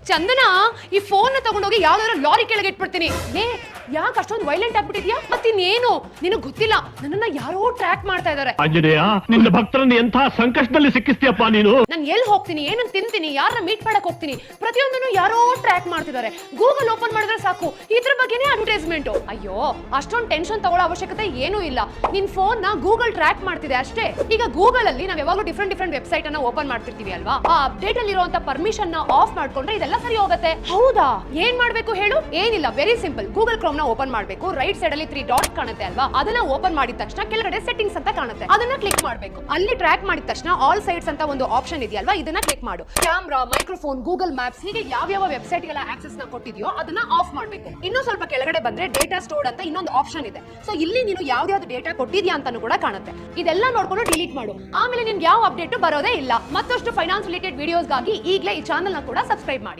ಚಂದನ, ಈ ಫೋನ್ ತಗೊಂಡೋಗಿ ಯಾವ್ದಾದ್ರು ಲಾರಿ ಕೆಳಗೆ ಇಟ್ಬಿಡ್ತೀನಿ. ಯಾಕೆ ಅಷ್ಟೊಂದು ವೈಲೆಂಟ್ ಆಗ್ಬಿಟ್ಟಿದ್ಯಾ? ಮತ್ತಿನ್ನೇನು ನಿನಗ್ ಗೊತ್ತಿಲ್ಲ, ನನ್ನನ್ನ ಯಾರೋ ಟ್ರ್ಯಾಕ್ ಮಾಡ್ತಾ ಇದಾರೆ. ಆಂಜನೇಯ, ನಿನ್ನ ಭಕ್ತರನ್ನ ಎಂಥ ಸಂಕಷ್ಟದಲ್ಲಿ ಸಿಕ್ಕಿಸ್ತೀಯಪ್ಪ ನೀನು. ನಾನು ಎಲ್ಲಿ ಹೋಗ್ತೀನಿ, ಏನನ್ನ ತಿಂತೀನಿ, ಯಾರನ್ನ ಮೀಟ್ ಮಾಡಕ್ ಹೋಗ್ತೀನಿ, ಪ್ರತಿಯೊಂದನ್ನು ಯಾರೋ ಟ್ರ್ಯಾಕ್ ಮಾಡ್ತಿದ್ದಾರೆ. ಗೂಗಲ್ ಓಪನ್ ಮಾಡಿದ್ರೆ ಸಾಕು ಇದ್ರ ಬಗ್ಗೆನೇ ಅಡ್ವರ್ಟೈಸ್ಮೆಂಟ್. ಅಯ್ಯೋ, ಅಷ್ಟೊಂದು ಟೆನ್ಷನ್ ತಗೊಳ್ಳೋ ಅವಶ್ಯಕತೆ ಏನೂ ಇಲ್ಲ. ನಿನ್ ಫೋನ್ ನ ಗೂಗಲ್ ಟ್ರ್ಯಾಕ್ ಮಾಡ್ತಿದೆ ಅಷ್ಟೇ. ಈಗ ಗೂಗಲ್ ಅಲ್ಲಿ ನಾವ್ ಯಾವಾಗಲೂ ಡಿಫ್ರೆಂಟ್ ವೆಬ್ಸೈಟ್ ಅನ್ನ ಓಪನ್ ಮಾಡ್ತಿರ್ತೀವಿ ಅಲ್ವಾ? ಆ ಅಪ್ಡೇಟ್ ಅಲ್ಲಿ ಇರುವಂತ ಪರ್ಮಿಷನ್ ನ ಆಫ್ ಮಾಡ್ಕೊಂಡ್ರೆ ಇದೆಲ್ಲ ಸರಿ ಹೋಗುತ್ತೆ. ಹೌದಾ? ಏನ್ ಮಾಡ್ಬೇಕು ಹೇಳು? ಏನಿಲ್ಲ, ವೆರಿ ಸಿಂಪಲ್. ಗೂಗಲ್ ಕ್ರೋಮ್ ನ ಓಪನ್ ಮಾಡ್ಬೇಕು. ರೈಟ್ ಸೈಡ್ ಅಲ್ಲಿ 3 ಡಾಟ್ಸ್ ಕಾಣುತ್ತೆ ಅಲ್ವಾ? ಅದನ್ನ ಓಪನ್ ಮಾಡಿದ ತಕ್ಷಣ ಕೆಳಗಡೆ ಸೆಟ್ಟಿಂಗ್ಸ್ ಅಂತ ಕಾಣುತ್ತೆ, ಅದನ್ನ ಕ್ಲಿಕ್ ಮಾಡ್ಬೇಕು. ಅಲ್ಲಿ ಟ್ರ್ಯಾಕ್ ಮಾಡಿದ ತಕ್ಷಣ ಆಲ್ ಸೈಟ್ಸ್ ಅಂತ ಒಂದು ಆಪ್ಷನ್ ಇದೆಯಲ್ವಾ, ಇದನ್ನ ಕ್ಲಿಕ್ ಮಾಡು. ಕ್ಯಾಮ್ರಾ, ಮೈಕ್ರೋಫೋನ್, ಗೂಗಲ್ ಮ್ಯಾಪ್ಸ್, ಹೀಗೆ ಯಾವ ವೆಬ್ಸೈಟ್ ಗೆಲ್ಲ ಆಕ್ಸೆಸ್ ನ ಕೊಟ್ಟಿದ್ಯೋ ಅದನ್ನ ಆಫ್ ಮಾಡ್ಬೇಕು. ಇನ್ನೂ ಸ್ವಲ್ಪ ಕೆಳಗಡೆ ಬಂದ್ರೆ ಡೇಟಾ ಸ್ಟೋರ್ಡ್ ಅಂತ ಇನ್ನೊಂದು ಆಪ್ಷನ್ ಇದೆ. ಸೊ ಇಲ್ಲಿ ನೀನು ಯಾವ್ದು ಡೇಟಾ ಕೊಟ್ಟಿದ್ಯಾ ಅಂತಾನು ಕೂಡ ಕಾಣುತ್ತೆ. ಇದೆಲ್ಲ ನೋಡ್ಕೊಂಡು ಡಿಲೀಟ್ ಮಾಡು. ಆಮೇಲೆ ನಿನ್ಗೆ ಯಾವ ಅಪ್ಡೇಟ್ ಬರೋದೇ ಇಲ್ಲ. ಮತ್ತಷ್ಟು ಫೈನಾನ್ಸ್ ರಿಲೇಟೆಡ್ ವಿಡಿಯೋಸ್ಗಾಗಿ ಈಗಲೇ ಈ ಚಾನಲ್ ನ ಕೂಡ ಸಬ್ಸ್ಕ್ರೈಬ್ ಮಾಡಿ.